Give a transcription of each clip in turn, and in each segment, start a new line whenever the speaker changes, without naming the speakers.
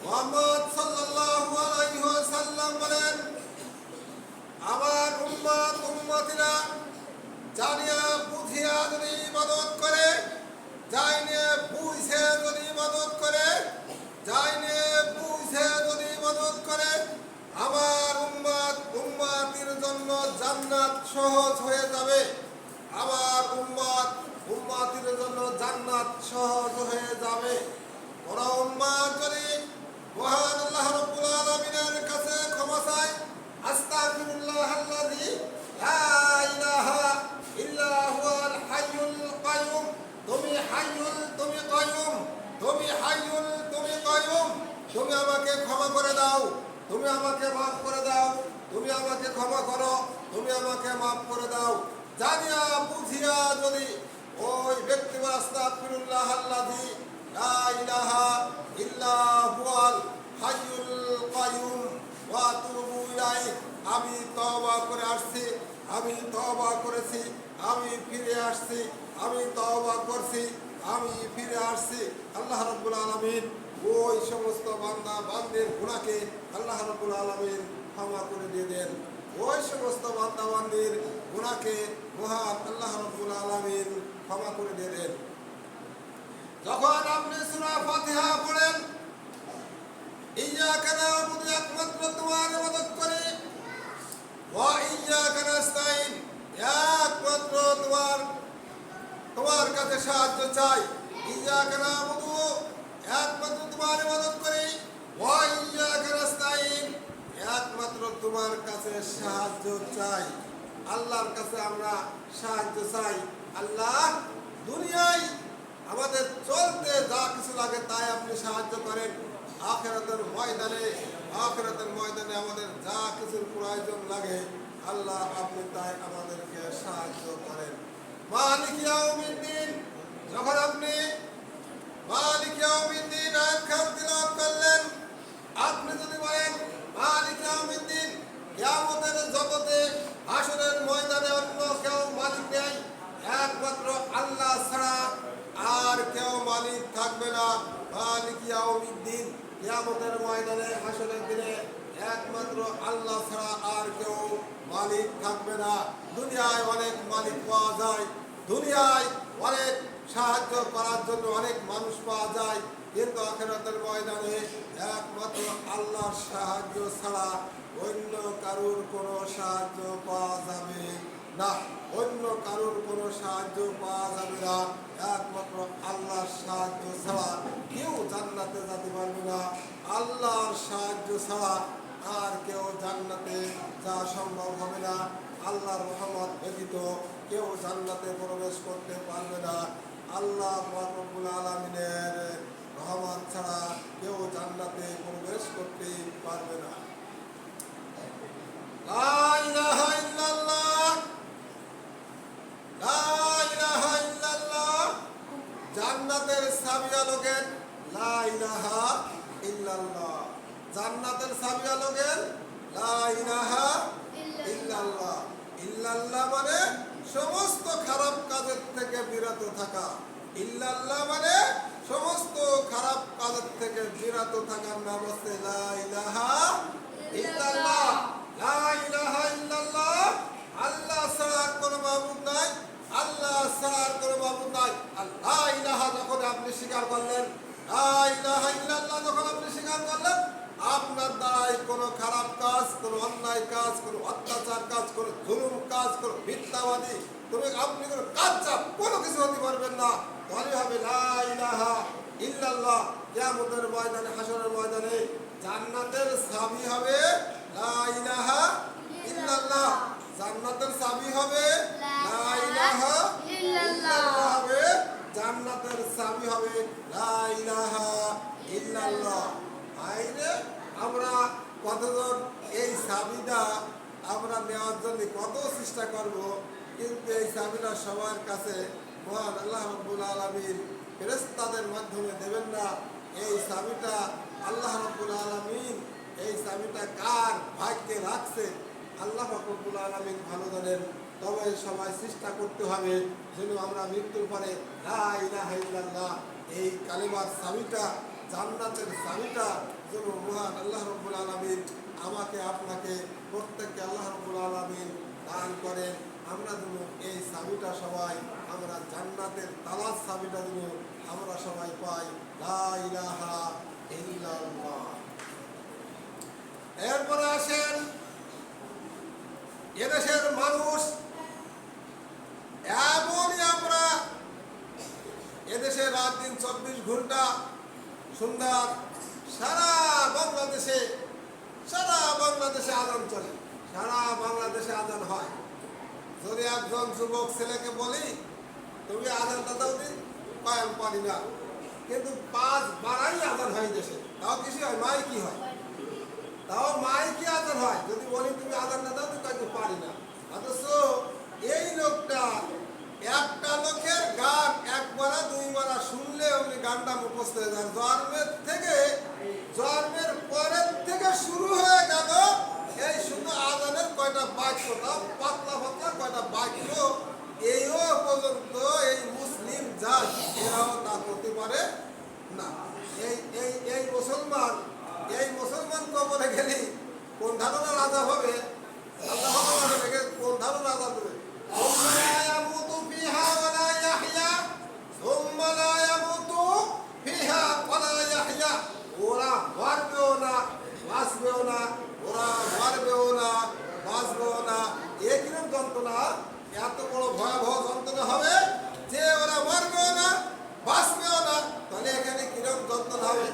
মুহাম্মদ সাল্লাল্লাহু আলাইহি ওয়াসাল্লাম বলেন, আমার উম্মতিরা জানিয়া বুঝিয়া যদি ইবাদত করে, জানিয়ে বুঝে যদি ইবাদত করে, জানিয়ে বুঝে যদি ইবাদত করে, আমার উম্মতির জন্য জান্নাত সহজ হয়ে যাবে। আমার উম্মতির জন্য জান্নাত সহজ হয়ে যাবে। ওরা উম্মত যদি মহান আল্লাহ রাব্বুল আলামিনের কাছে ক্ষমা চায়, আস্তাগফিরুল্লাহাল্লাযী লা ইলাহা ইল্লা হুয়াল হাইয়ুল কাইয়ুম, তুমি হাইয়ুল, তুমি কাইয়ুম, তুমি হাইয়ুল, তুমি কাইয়ুম, তুমি আমাকে ক্ষমা করে দাও, তুমি আমাকে মাফ করে দাও, তুমি আমাকে ক্ষমা করো, তুমি আমাকে মাফ করে দাও। জানিয়া বুঝিয়া যদি ওই ব্যক্তি আস্তাগফিরুল্লাহাল্লাযী লা ইলাহা ইল্লা হুয়াল হাইয়ুল কাইয়ুম ওয়া আতুবু ইলাইহি, আমি তওবা করে আসছি, আমি তওবা করেছি, আমি ফিরে আসছি, আমি তওবা করছি, আমি ফিরে আসছি। আল্লাহ রাব্বুল আলামিন ওই সমস্ত বান্দা বান্দির গুনাহকে আল্লাহ রাব্বুল আলামিন ক্ষমা করে দিয়ে দেন। ওই সমস্ত বান্দা বান্দির গুনাহকে মহান আল্লাহ রাব্বুল আলামিন ক্ষমা করে দিয়ে দেন। যখন আপনি সূরা ফাতিহা পড়েন, ইয়্যাকা না'বুদু, একমাত্র তোমার ইবাদত করি, ওয়া ইয়্যাকা নাস্তাইন, একমাত্র তোমার কাছে সাহায্য চাই। ইয়্যাকা না'বুদু, একমাত্র তোমার ইবাদত করি, ওয়া ইয়্যাকা নাস্তাইন, একমাত্র তোমার কাছে সাহায্য চাই। আল্লাহর কাছে আমরা সাহায্য চাই। আল্লাহ, দুনিয়ায় আমাদের চলতে যা কিছু লাগে তাই আপনি সাহায্য করেন। আখিরাতের ময়দানে আমাদের যা কিছুর প্রয়োজন লাগে আল্লাহ আপনি তাই আমাদেরকে সাহায্য করেন। মালিক ইয়াউমিদ্দিন, যখন আপনি মালিক ইয়াউমিদ্দিন আয়াত তিলাওয়াত করলেন, আপনি যদি বলেন মালিক ইয়াউমিদ্দিন, কিয়ামতের জগতে হাসরের ময়দানে অন্য কেউ মালিক নেই, একমাত্র আল্লাহ ছাড়া আর কেউ মালিক থাকবে না। মালিক ইয়াউমিদ্দিন, কিয়ামতের ময়দানে হাসরের দিনে একমাত্র আল্লাহ ছাড়া আর কেউ মালিক থাকবে না। দুনিয়ায় অনেক মালিক পাওয়া যায়, দুনিয়ায় অনেক সাহায্য করার জন্য অনেক মানুষ পাওয়া যায়, কিন্তু আখিরাতের ময়দানে একমাত্র আল্লাহর সাহায্য ছাড়া অন্য কারোর কোনো সাহায্য পাওয়া যাবে না। অন্য কারোর কোনো সাহায্য পাওয়া যাবে না। একমাত্র আল্লাহর সাহায্য ছাড়া কেউ জান্নাতে যেতে পারবে না। আল্লাহর সাহায্য ছাড়া আর কেউ জান্নাতে যাওয়া সম্ভব হবে না। আল্লাহর রহমত ব্যতীত কেউ জান্নাতে প্রবেশ করতে পারবে না। আল্লাহ রাব্বুল আলামিনের রহমত ছাড়া কেউ জান্নাতে প্রবেশ করতে পারবে না। লা ইলাহা ইল্লাল্লাহ, লা ইলাহা ইল্লাল্লাহ, জান্নাতের চাবি আলোকের লা ইলাহা ইল্লাল্লাহ, জান্নাতের চাবি আলোকের লা ইলাহা ইল্লাল্লাহ। ইল্লাল্লাহ মানে সমস্ত খারাপ কাজের থেকে বিরত থাকা। ইল্লাল্লাহ মানে সমস্ত খারাপ কাজের থেকে বিরত থাকার নাম হচ্ছে লা ইলাহা ইল্লাল্লাহ। লা ইলাহা ইল্লাল্লাহ, আল্লাহ ছাড়া কোনো মাবুদ নাই, আল্লাহ ছাড়া কোনো মাবুদ নাই। আল্লাহ ইলাহা যখন আপনি স্বীকার করলেন, লা ইলাহা ইল্লাল্লাহ যখন আপনি স্বীকার করলেন, আপনার দ্বারাই কোনো খারাপ কাজ, কোনো অন্যায় কাজ, কোনো অত্যাচার কাজ, কোনো জুলুম কাজ, কোনো মিথ্যাবাদী আপনি কোনো কাজ কোনো কিছু হতে পারবেন না। তাহলে হবে লা ইলাহা ইল্লাল্লাহ। কিয়ামতের ময়দানে, হাসরের ময়দানে জান্নাতের চাবি হবে লা ইলাহা ইল্লাল্লাহ। জান্নাতের চাবি হবে লা ইলাহা ইল্লাল্লাহ হবে, জান্নাতের চাবি হবে লা ইলাহা ইল্লাল্লাহ। আইনে আমরা কতজন এই চাবিটা আমরা নেওয়ার জন্য কত চেষ্টা করব, কিন্তু এই চাবিটা সবার কাছে মহান আল্লাহ রাব্বুল আলামিন ফেরেশতাদের মাধ্যমে দেবেন না। এই চাবিটা আল্লাহ রাব্বুল আলামিন, এই চাবিটা কার ভাগ্যে রাখছে আল্লাহ রাব্বুল আলামিন ভালো জানেন। তবে সবাই চেষ্টা করতে হবে যেন আমরা মৃত্যুর পরে লা ইলাহা ইল্লাল্লাহ এই কালিমার চাবিটা জান্নাতের চাবিটা যেন মহান আল্লাহ রাব্বুল আলামিন আমাকে আপনাকে প্রত্যেককে আল্লাহ রাব্বুল আলামিন দান করেন। আমরা যেন এই চাবিটা সবাই আমরা জান্নাতের তালার চাবিটা যেন আমরা সবাই পাই। লা ইলাহা ইল্লাল্লাহ। এরপরে আসেন এদেশের মানুষ এমনই আমরা এদেশে রাত দিন 24 ঘন্টা সুন্দর সারা বাংলাদেশে আজান চলে, সারা বাংলাদেশে আজান হয়। যদি একজন যুবক ছেলেকে বলি তুমি আজানটা দাও দিন, আমি পারি না, কিন্তু 5 বারাই আজান হয় দেশে, তাও কিছু হয় মাই কি হয়, তাও মাই কি আজান হয়। যদি বলি তুমি আজানটা দাও তুমি কাউকে পারি না। অথচ এই লোকটা একটা লোকের গান একবার 2বার শুনলে উনি গানটা মুখস্থ হয়ে যায়। জন্মের পরের থেকে শুরু হয়ে গেল এই শুধু আজানের কয়টা বাক্য, পাতলা কয়টা বাক্য, এইও পর্যন্ত এই মুসলিম জাত এরাও তা করতে পারে না। এই মুসলমান কবরে গেলি কোন ধারণার আজাব হবে, আল্লাহ কোন ধারণার আজাব দেবে। ওরা মরবেও না, বাঁচবেও না, ওরা মরবেও না, বাঁচবেও না। এ কিরকম যন্ত্রণা, এত বড় ভয়াবহ যন্ত্রণা হবে যে ওরা মরবেও না, বাঁচবেও না। তাহলে এখানে কিরকম যন্ত্রণা হবে।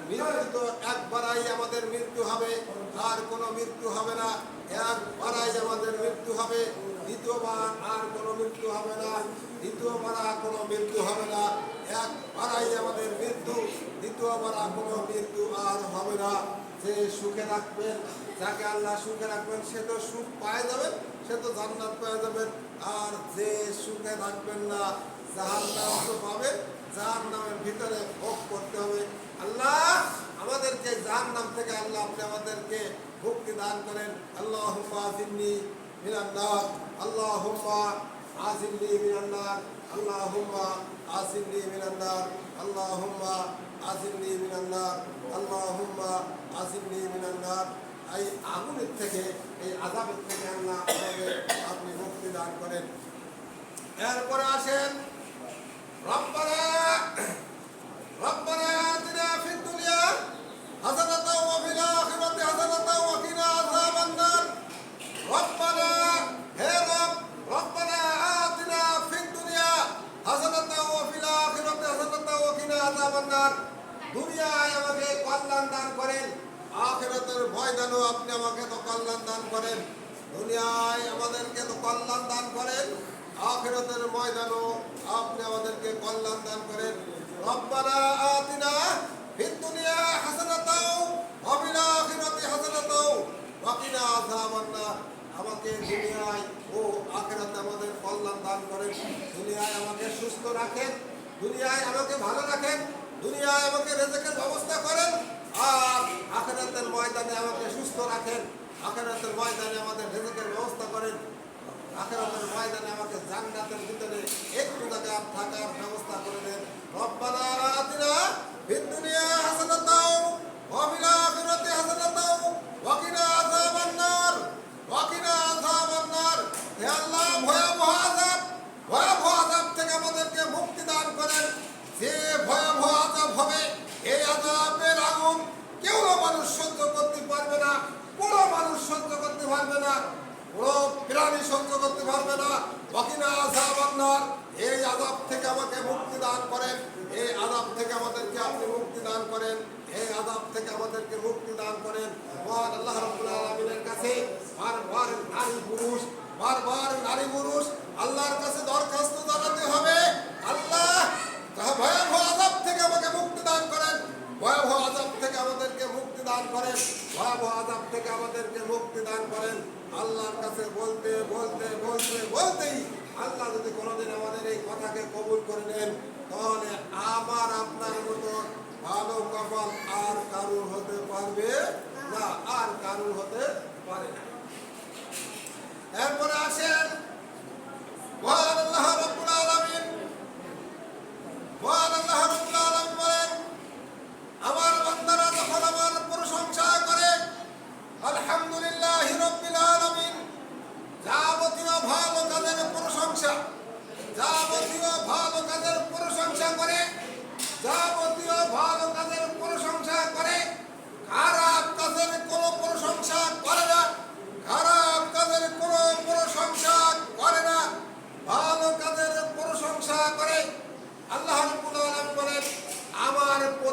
মৃত্যু তো একবারাই আমাদের মৃত্যু হবে, আর কোনো মৃত্যু হবে না। একবারাই আমাদের মৃত্যু হবে, দ্বিতীয়বার আর কোনো মৃত্যু হবে না, দ্বিতীয়বার আর কোনো মৃত্যু হবে না। একবারাই আমাদের মৃত্যু, দ্বিতীয়বার আর কোনো মৃত্যু আর হবে না। যে সুখে রাখবেন, যাকে আল্লাহ সুখে রাখবেন সে তো সুখ পায় যাবেন, সে তো জান্নাত পেয়ে যাবেন। আর যে সুখে রাখবেন না জাহান্নাম তো পাবেন, জাহান্নামের ভিতরে ভোগ করতে হবে। আল্লাহ আমাদেরকে জাহান্নাম থেকে আল্লাহ আপনি আমাদেরকে মুক্তি দান করেন। আল্লাহুম্মা আজিরনি মিনান নার, আল্লাহুম্মা আজিরনি মিনান নার, আল্লাহুম্মা আজিরনি মিনান নার, আল্লাহুম্মা আজিরনি মিনান নার, আল্লাহুম্মা আজিরনি মিনান নার। এই আগুনের থেকে, এই আযাবের থেকে আল্লাহ আমাদের আপনি মুক্তি দান করেন। এরপরে আসেন রব্বানা আতিনা ফিদ দুনিয়া হাসানাতাও ওয়া ফিল আখিরাতি হাসানাতাও ওয়া কিনা আযাবান নার। রব্বানা, হে রব্বানা আতিনা ফিদ দুনিয়া হাসানাতাও ওয়া ফিল আখিরাতি হাসানাতাও ওয়া কিনা আযাবান নার। দুনিয়ায় আমাকে কল্যাণ দান করেন, আখিরাতের ময়দানেও আপনি আমাকে তো কল্যাণ দান করেন। দুনিয়ায় আমাদেরকে তো কল্যাণ দান করেন, আখিরাতের ময়দানেও আপনি আমাদেরকে কল্যাণ দান করেন। রব্বানা আতিনা ফিদ দুনিয়া হাসানাতাও ওয়া ফিল আখিরাতি হাসানাতাও ওয়া কিনা আযাবান নার। আমাকে দুনিয়ায় ও আখিরাতে আমাদের কল্যাণ দান করেন। দুনিয়ায় আমাকে সুস্থ রাখেন, দুনিয়ায় আমাকে ভালো রাখেন, দুনিয়ায় আমাকে রিজিকের ব্যবস্থা করেন, আর আখিরাতের ময়দানে আমাকে সুস্থ রাখেন, আখিরাতের ময়দানে আমাদের রিজিকের ব্যবস্থা করেন, আখিরাতের ময়দানে আমাকে জান্নাতের ভিতরে একটু জায়গা থাকার ব্যবস্থা করে দেন। রব্বানা আতিনা ফিদ দুনিয়া হাসানাতাও ওয়া ফিল আখিরাতি হাসানাতাও ওয়া কিনা আযাবান নার, ওয়া কিনা আযাবান নার। হে আল্লাহ ভয়াবহ আযাব থেকে আমাদেরকে মুক্তি দান করেন। যে ভয়াবহ আযাব হবে, এই আযাবের আগুন কেউ মানুষ সহ্য করতে পারবে না, কোনো মানুষ সহ্য করতে পারবে না, কোনো প্রাণী সহ্য করতে পারবে না। ওয়া কিনা আযাবান নার। এই আযাব থেকে আমাকে মুক্তি দান করেন, এই আযাব থেকে আমাদেরকে আপনি মুক্তি দান করেন, এই আযাব থেকে আমাদেরকে মুক্তি দান করেন। মহান আল্লাহ রাব্বুল আলামিনের কাছে বারবার নারী পুরুষ আল্লাহর কাছে দরখাস্ত জানাতে হবে, আল্লাহ ভয়াবহ আযাব থেকে আমাকে মুক্তি দান করেন, ভয়াবহ আযাব থেকে আমাদেরকে মুক্তি দান করেন, ভয়াবহ আযাব থেকে আমাদেরকে মুক্তি দান করেন। আল্লাহর কাছে বলতেই আল্লাহ যদি কোনোদিন আমাদের এই কথাকে কবুল করে নেন, তাহলে আমার আপনার মতো ভালো কপাল আর কারুর হতে পারবে না, আর কারুর হতে পারে না। এরপরে আসেন মহান আল্লাহ রাব্বুল আলামিন বলেন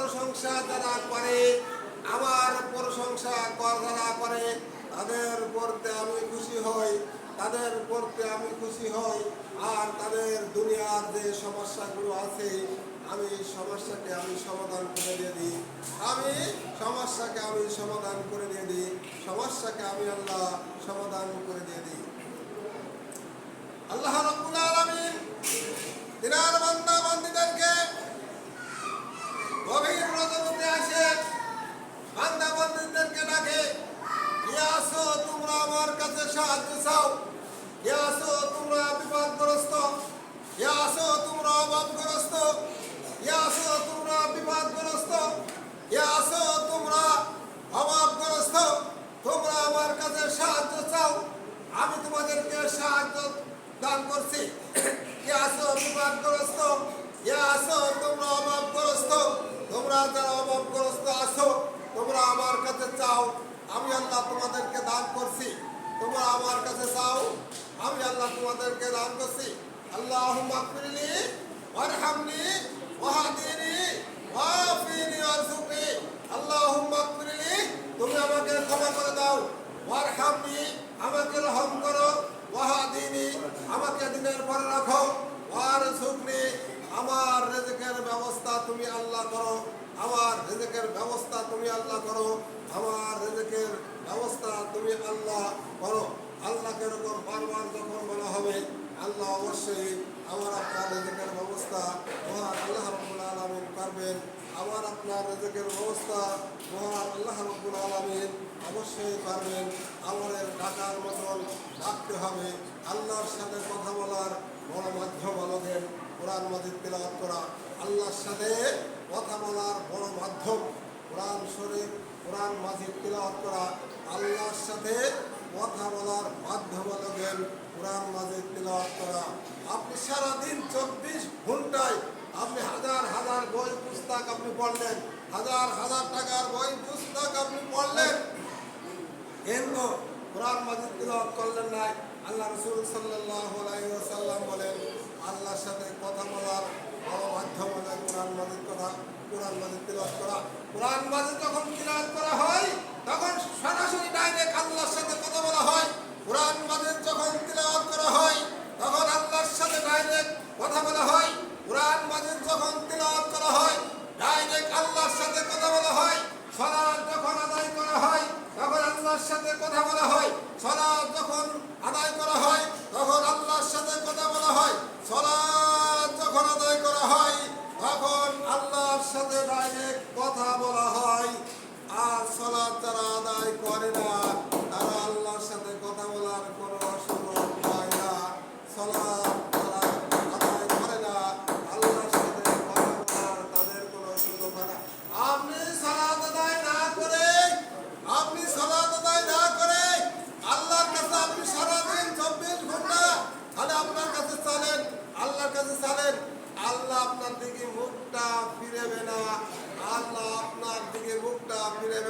প্রশংসা যারা করে, আমার প্রশংসা যারা করে, তাদের পড়তে আমি খুশি হই, তাদের পড়তে আমি খুশি হই। আর তাদের দুনিয়ার যে সমস্যাগুলো আছে, আমি সমস্যাকে আমি সমাধান করে দিয়ে দিই, আমি সমস্যাকে আমি সমাধান করে দিয়ে দিই, সমস্যাকে আমি আল্লাহ সমাধান করে দিয়ে দিই। আল্লাহ রাব্বুল আলামিন তিনার বান্দা বান্দীদেরকে গভীর রজনীতে আসে বান্দা বান্দীদেরকে ডাকে, কে আসো তোমরা আমার কাছে সাহায্য চাও, কে আসো তোমরা বিপদগ্রস্ত, কে আসো তোমরা অভাবগ্রস্ত, কে আসো তোমরা বিপদগ্রস্ত, কে আসো তোমরা অভাবগ্রস্ত, তোমরা আমার কাছে সাহায্য চাও, আমি তোমাদেরকে সাহায্য দান করছি। কে আসো বিপদগ্রস্ত, কে আসো তোমরা অভাবগ্রস্ত, তোমরা যারা অভাবগ্রস্ত আসো, তোমরা আমার কাছে চাও, আমি আল্লাহ তোমাদেরকে দান করছি। তোমরা আমার কাছে চাও, আমি আল্লাহ তোমাদেরকে দান করছি। আল্লাহুম্মা গফিরলি ওয়ারহামনি ওয়াহদিনি ওয়াফিনি ওয়ারযুকনি। আল্লাহুম্মা গফিরলি, তুমি আমাকে ক্ষমা করে দাও, ওয়ারহামনি, আমাকে রহম করো, ওয়াহদিনি, আমাকে দিনের পরে রাখো, ওয়ারযুকনি, আমার রিজিকের ব্যবস্থা তুমি আল্লাহ করো, আমার রিজিকের ব্যবস্থা তুমি আল্লাহ করো, আমার রিজিকের ব্যবস্থা তুমি আল্লাহ করো। আল্লাহকে এরকম বারবার যখন বলা হবে, আল্লাহ অবশ্যই আমার আপনার রিজিকের ব্যবস্থা মহান আল্লাহ রাব্বুল আলামিন করবেন। আমার আপনার রিজিকের ব্যবস্থা মহান আল্লাহ রাব্বুল আলামিন অবশ্যই করবেন। আমাদের ডাকার মতন ডাকতে হবে। আল্লাহর সাথে কথা বলার বড় মাধ্যম আলোকেন কোরআন মাজিদ তেলাওয়াত করা, আল্লাহর সাথে কথা বলার বড় মাধ্যম কোরআন শরীফ, কোরআন মাজিদ তেলাওয়াত করা, আল্লাহর সাথে কথা বলার মাধ্যম আলোকেন কোরআন মাজিদ তেলাওয়াত করা। আপনি সারাদিন 24 ঘন্টায় আপনি হাজার হাজার বই পুস্তক আপনি পড়লেন, হাজার হাজার টাকার বই পুস্তক আপনি পড়লেন, কিন্তু কোরআন মাজিদ তেলাওয়াত করলেন না। আল্লাহ রাসূল সাল্লাল্লাহু আলাইহি ওয়াসাল্লাম বলেন, আল্লাহর সাথে কথা বলার বড় মাধ্যম হলো কোরআন মাজিদ কথা, কোরআন মাজিদ তেলাওয়াত করা। কোরআন মাজিদ যখন তেলাওয়াত করা হয়, তখন সরাসরি ডাইরেক্ট আল্লাহর সাথে কথা বলা হয়। কোরআন মাজিদ যখন তেলাওয়াত করা হয়, তখন আল্লাহর সাথে ডাইরেক্ট কথা বলা হয়। কোরআন মাজিদ যখন তেলাওয়াত করা হয়, ডাইরেক্ট আল্লাহর সাথে কথা বলা হয়। সালাত যখন আদায় করা হয়, তখন আল্লাহর সাথে কথা বলা হয়। সালাত যখন আদায় করা হয়, তখন আল্লাহর সাথে কথা বলা হয়। সালাত যখন আদায় করা হয়, তখন আল্লাহর সাথে ডাইরেক্ট কথা বলা হয়। আর সালাত যারা আদায় করে না, তারা আল্লাহর সাথে কথা বলার কোনো সুযোগ পায় না। সালাত যারা আদায় করে না, আল্লাহর সাথে কথা বলার তাদের কোনো সুযোগ হয় না। আপনি সালাত আদায় না করে, আপনি সালাত আদায় না করে আল্লাহর কাছে আপনি সারাদিন 24 ঘন্টা তাহলে আপনার কাছে চালেন, আল্লাহর কাছে চালেন, আল্লাহ আপনার দিকে মুখটা ফিরেবে না, আল্লাহ আপনার দিকে মুখটা ফিরেবে।